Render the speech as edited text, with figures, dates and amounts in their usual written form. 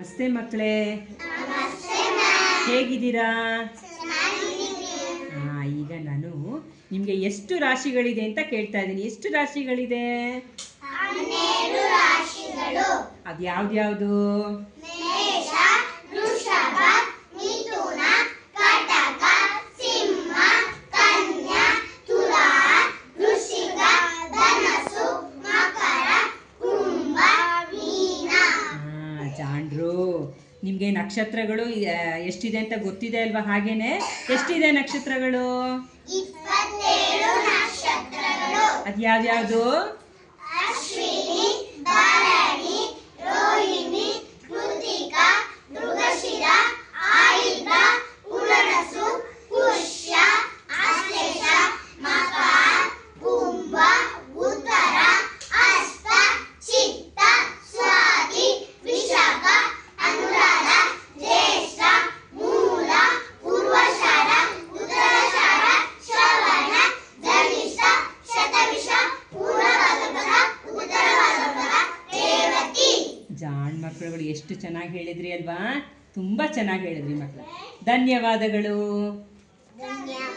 ನಮಸ್ತೆ ಮಕ್ಕಳೇ, ಹೇಗಿದ್ದೀರಾ? ಈಗ ನಾನು ನಿಮಗೆ ಎಷ್ಟು ರಾಶಿಗಳಿದೆ ಅಂತ ಕೇಳ್ತಾ ಇದ್ದೀನಿ. ಎಷ್ಟು ರಾಶಿಗಳಿದೆ? ಅದು ಯಾವ್ದ್ಯಾವುದು? ಜಾಂಡ್ರು, ನಿಮಗೆ ನಕ್ಷತ್ರಗಳು ಎಷ್ಟಿದೆ ಅಂತ ಗೊತ್ತಿದೆ ಅಲ್ವಾ? ಹಾಗೇನೆ ಎಷ್ಟಿದೆ ನಕ್ಷತ್ರಗಳು? 27 ನಕ್ಷತ್ರಗಳು. ಅದು ಯಾವ್ಯಾವುದು? ಅಶ್ವಿನಿ, ಭರಣಿ, ರೋಹಿಣಿ, ಕೃತಿಕಾ, ಮೃಗಶಿರ, ಆಯಿಲ್ಯ, ಪುನರಸು, ಪುಷ್ಯ, ಆಶ್ಲೇಷ, ಮಕರ, ಕುಂಭ, ಉತ್ತರ, ಹಸ್ತ, ಚಿತ್ತ, ಸ್ವಾತಿ, ವಿಶಾಖ, ಅನುರಾಧ, ಜ್ಯೇಷ್ಠ, ಮೂಲ, ಪೂರ್ವಾಷಾಢ, ಉತ್ತರಾಷಾಢ, ಶ್ರವಣ, ಧನಿಷ್ಠ, ಶತಭಿಷ, ಪೂರ್ವಭಾದ್ರಪದ, ಉತ್ತರಭಾದ್ರಪದ, ರೇವತಿ. ಜಾಣ್ ಮಕ್ಕಳುಗಳು ಎಷ್ಟು ಚೆನ್ನಾಗಿ ಹೇಳಿದ್ರಿ ಅಲ್ವಾ? ತುಂಬ ಚೆನ್ನಾಗಿ ಹೇಳಿದ್ರಿ ಮಕ್ಕಳು. ಧನ್ಯವಾದಗಳು. ಧನ್ಯವಾದ.